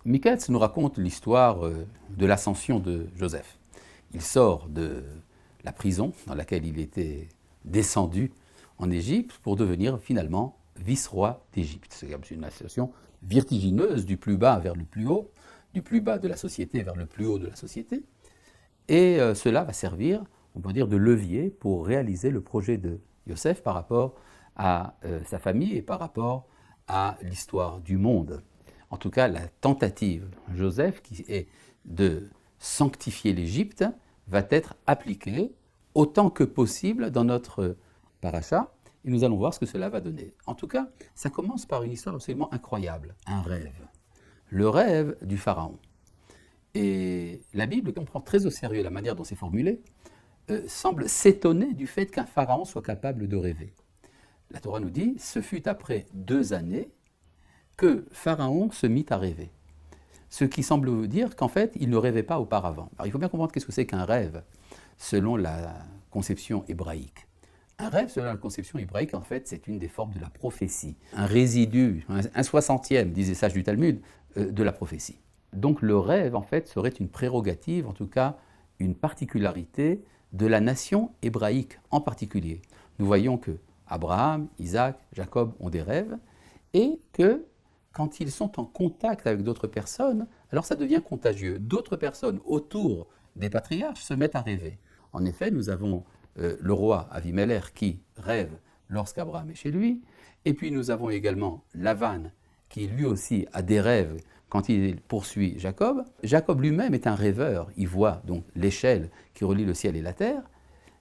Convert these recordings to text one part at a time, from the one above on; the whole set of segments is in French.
Miketz nous raconte l'histoire de l'ascension de Joseph. Il sort de la prison dans laquelle il était descendu en Égypte pour devenir finalement vice-roi d'Égypte. C'est une ascension vertigineuse du plus bas vers le plus haut, du plus bas de la société vers le plus haut de la société. Et cela va servir, on peut dire, de levier pour réaliser le projet de Joseph par rapport à sa famille et par rapport à l'histoire du monde. En tout cas, la tentative de Joseph, qui est de sanctifier l'Égypte, va être appliquée autant que possible dans notre paracha, et nous allons voir ce que cela va donner. En tout cas, ça commence par une histoire absolument incroyable, un rêve. Le rêve du pharaon. Et la Bible, qui prend très au sérieux la manière dont c'est formulé, semble s'étonner du fait qu'un pharaon soit capable de rêver. La Torah nous dit, ce fut après 2 années que Pharaon se mit à rêver. Ce qui semble dire qu'en fait, il ne rêvait pas auparavant. Alors il faut bien comprendre qu'est-ce que c'est qu'un rêve, selon la conception hébraïque. Un rêve, selon la conception hébraïque, en fait, c'est une des formes de la prophétie. Un résidu, un 60e, disait sage du Talmud, de la prophétie. Donc le rêve, en fait, serait une prérogative, en tout cas une particularité de la nation hébraïque en particulier. Nous voyons que Abraham, Isaac, Jacob ont des rêves, et que quand ils sont en contact avec d'autres personnes, alors ça devient contagieux. D'autres personnes autour des patriarches se mettent à rêver. En effet, nous avons le roi Avimelech qui rêve lorsqu'Abraham est chez lui, et puis nous avons également Lavan qui lui aussi a des rêves quand il poursuit Jacob. Jacob lui-même est un rêveur, il voit donc l'échelle qui relie le ciel et la terre,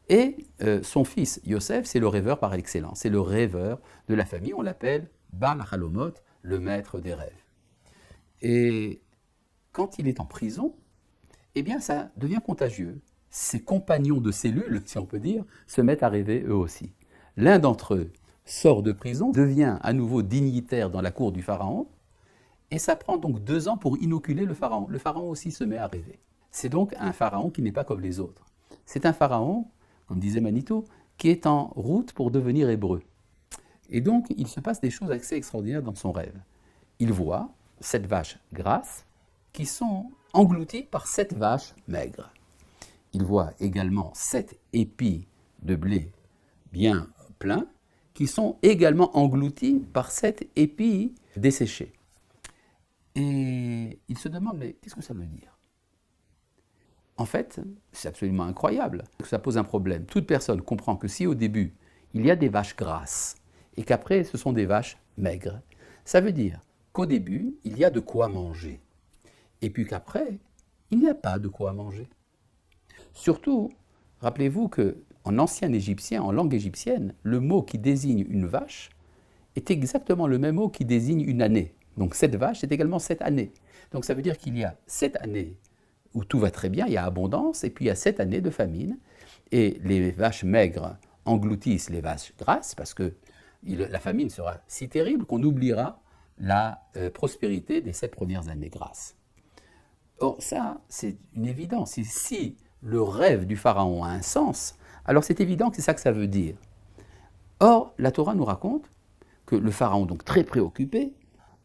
et son fils Yosef, c'est le rêveur par excellence, c'est le rêveur de la famille, on l'appelle Baal Halomot, le maître des rêves. Et quand il est en prison, eh bien ça devient contagieux. Ses compagnons de cellule, si on peut dire, se mettent à rêver eux aussi. L'un d'entre eux sort de prison, devient à nouveau dignitaire dans la cour du pharaon, et ça prend donc 2 ans pour inoculer le pharaon. Le pharaon aussi se met à rêver. C'est donc un pharaon qui n'est pas comme les autres. C'est un pharaon, comme disait Manitou, qui est en route pour devenir hébreu. Et donc, il se passe des choses assez extraordinaires dans son rêve. Il voit 7 vaches grasses qui sont englouties par 7 vaches maigres. Il voit également 7 épis de blé bien pleins qui sont également engloutis par 7 épis desséchés. Et il se demande, mais qu'est-ce que ça veut dire ? En fait, c'est absolument incroyable. Ça pose un problème. Toute personne comprend que si au début, il y a des vaches grasses, et qu'après, ce sont des vaches maigres, ça veut dire qu'au début, il y a de quoi manger, et puis qu'après, il n'y a pas de quoi manger. Surtout, rappelez-vous qu'en ancien égyptien, en langue égyptienne, le mot qui désigne une vache est exactement le même mot qui désigne une année. Donc 7 vaches, c'est également 7 années. Donc ça veut dire qu'il y a 7 années où tout va très bien, il y a abondance, et puis il y a 7 années de famine, et les vaches maigres engloutissent les vaches grasses, parce que la famine sera si terrible qu'on oubliera la prospérité des 7 premières années grasses. Or ça, c'est une évidence. Si le rêve du pharaon a un sens, alors c'est évident que c'est ça que ça veut dire. Or, la Torah nous raconte que le pharaon, donc très préoccupé,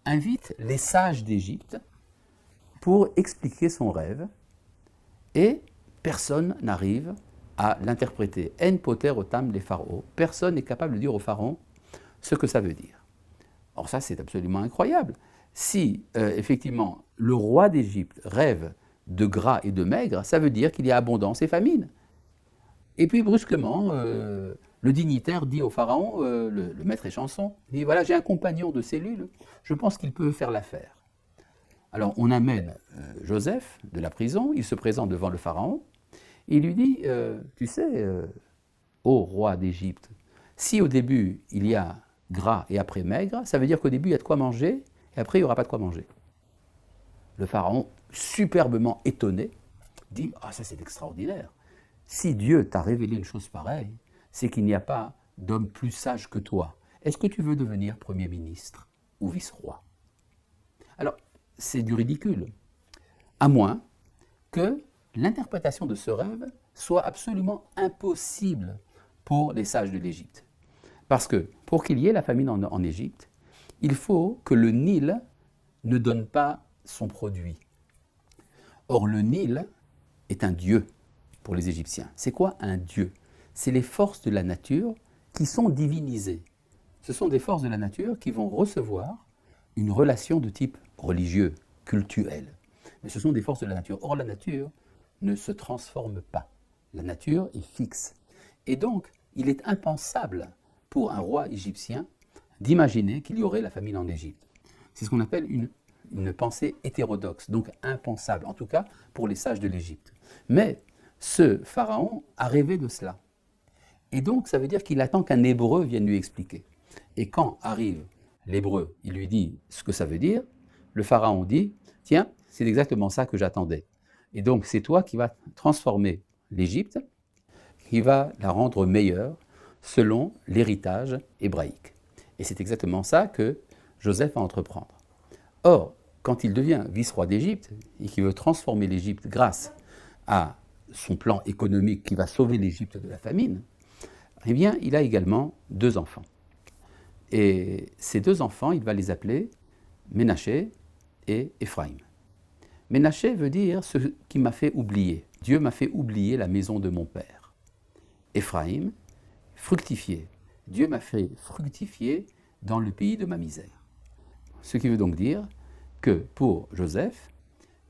invite les sages d'Égypte pour expliquer son rêve, et personne n'arrive à l'interpréter. En poter otam les pharaons. Personne n'est capable de dire au pharaon ce que ça veut dire. Or ça, c'est absolument incroyable. Si, effectivement, le roi d'Égypte rêve de gras et de maigre, ça veut dire qu'il y a abondance et famine. Et puis, brusquement, le dignitaire dit au pharaon, le maître échanson, il dit, voilà, j'ai un compagnon de cellule, je pense qu'il peut faire l'affaire. Alors, on amène Joseph de la prison, il se présente devant le pharaon, et il lui dit, tu sais, ô roi d'Égypte, si au début, il y a gras et après maigre, ça veut dire qu'au début, il y a de quoi manger, et après, il n'y aura pas de quoi manger. Le pharaon, superbement étonné, dit « Ah, ça c'est extraordinaire. Si Dieu t'a révélé une chose pareille, c'est qu'il n'y a pas d'homme plus sage que toi. Est-ce que tu veux devenir Premier ministre ou vice-roi ?» Alors, c'est du ridicule, à moins que l'interprétation de ce rêve soit absolument impossible pour les sages de l'Égypte. Parce que pour qu'il y ait la famine en Égypte, il faut que le Nil ne donne pas son produit. Or, le Nil est un dieu pour les Égyptiens. C'est quoi un dieu? C'est les forces de la nature qui sont divinisées. Ce sont des forces de la nature qui vont recevoir une relation de type religieux, cultuel. Mais ce sont des forces de la nature. Or, la nature ne se transforme pas. La nature est fixe. Et donc, il est impensable pour un roi égyptien d'imaginer qu'il y aurait la famine en Égypte. C'est ce qu'on appelle une pensée hétérodoxe, donc impensable, en tout cas pour les sages de l'Égypte. Mais ce pharaon a rêvé de cela. Et donc, ça veut dire qu'il attend qu'un hébreu vienne lui expliquer. Et quand arrive l'hébreu, il lui dit ce que ça veut dire, le pharaon dit, tiens, c'est exactement ça que j'attendais. Et donc, c'est toi qui vas transformer l'Égypte, qui va la rendre meilleure selon l'héritage hébraïque. Et c'est exactement ça que Joseph va entreprendre. Or, quand il devient vice-roi d'Égypte et qu'il veut transformer l'Égypte grâce à son plan économique qui va sauver l'Égypte de la famine, eh bien, il a également 2 enfants. Et ces 2 enfants, il va les appeler Ménaché et Éphraïm. Ménaché veut dire ce qui m'a fait oublier. Dieu m'a fait oublier la maison de mon père. Éphraïm, fructifier. Dieu m'a fait fructifier dans le pays de ma misère. Ce qui veut donc dire que pour Joseph,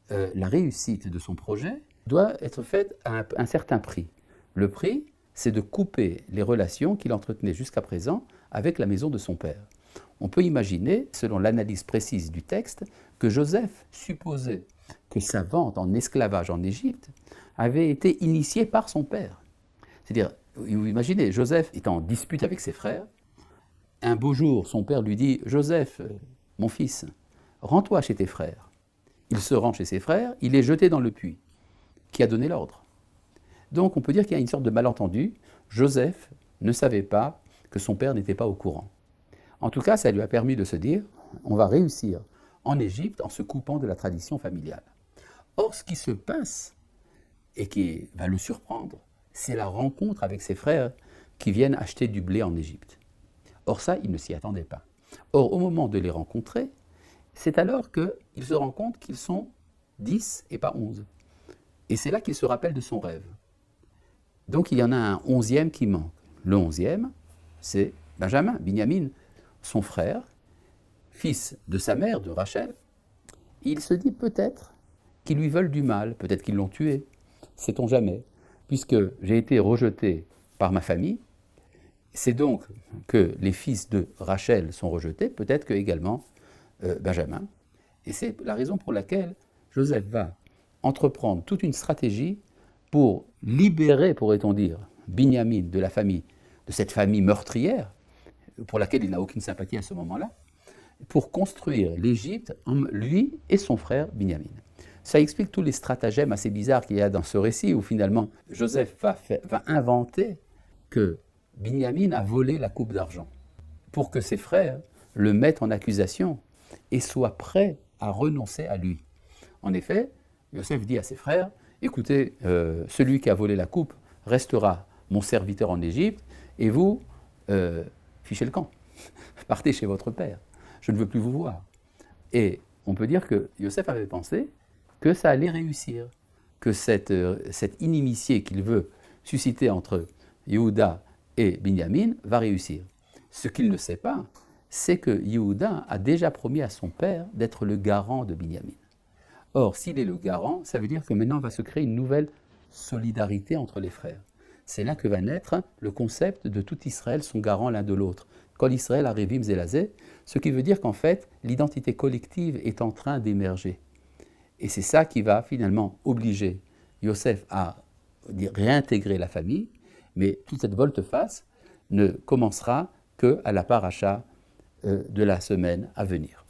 la réussite de son projet doit être faite à un certain prix. Le prix, c'est de couper les relations qu'il entretenait jusqu'à présent avec la maison de son père. On peut imaginer, selon l'analyse précise du texte, que Joseph supposait que sa vente en esclavage en Égypte avait été initiée par son père. C'est-à-dire, vous imaginez, Joseph est en dispute avec ses frères. Un beau jour, son père lui dit « Joseph, mon fils, rends-toi chez tes frères ». Il se rend chez ses frères, il est jeté dans le puits. Qui a donné l'ordre? Donc on peut dire qu'il y a une sorte de malentendu. Joseph ne savait pas que son père n'était pas au courant. En tout cas, ça lui a permis de se dire « on va réussir en Égypte en se coupant de la tradition familiale ». Or, ce qui se passe, et qui va le surprendre, c'est la rencontre avec ses frères qui viennent acheter du blé en Égypte. Or ça, il ne s'y attendait pas. Or, au moment de les rencontrer, c'est alors qu'il se rend compte qu'ils sont 10 et pas 11. Et c'est là qu'il se rappelle de son rêve. Donc il y en a un 11e qui manque. Le 11e, c'est Benjamin, Binyamin, son frère, fils de sa mère, de Rachel. Il se dit peut-être qu'ils lui veulent du mal, peut-être qu'ils l'ont tué, sait-on jamais, puisque j'ai été rejeté par ma famille, c'est donc que les fils de Rachel sont rejetés, peut-être que également Benjamin. Et c'est la raison pour laquelle Joseph va entreprendre toute une stratégie pour libérer, pourrait-on dire, Binyamin de la famille, de cette famille meurtrière, pour laquelle il n'a aucune sympathie à ce moment-là, pour construire l'Égypte, lui et son frère Binyamin. Ça explique tous les stratagèmes assez bizarres qu'il y a dans ce récit, où finalement Joseph va inventer que Binyamin a volé la coupe d'argent, pour que ses frères le mettent en accusation et soient prêts à renoncer à lui. En effet, Joseph dit à ses frères, écoutez, celui qui a volé la coupe restera mon serviteur en Égypte, et vous, fichez le camp, partez chez votre père, je ne veux plus vous voir. Et on peut dire que Joseph avait pensé que ça allait réussir, que cette inimitié qu'il veut susciter entre Yehuda et Binyamin va réussir. Ce qu'il ne sait pas, c'est que Yehuda a déjà promis à son père d'être le garant de Binyamin. Or, s'il est le garant, ça veut dire que maintenant va se créer une nouvelle solidarité entre les frères. C'est là que va naître le concept de tout Israël sont garants l'un de l'autre. Kol Israël Arevim Zelazé, ce qui veut dire qu'en fait, l'identité collective est en train d'émerger. Et c'est ça qui va finalement obliger Yosef à réintégrer la famille, mais toute cette volte-face ne commencera qu'à la paracha de la semaine à venir.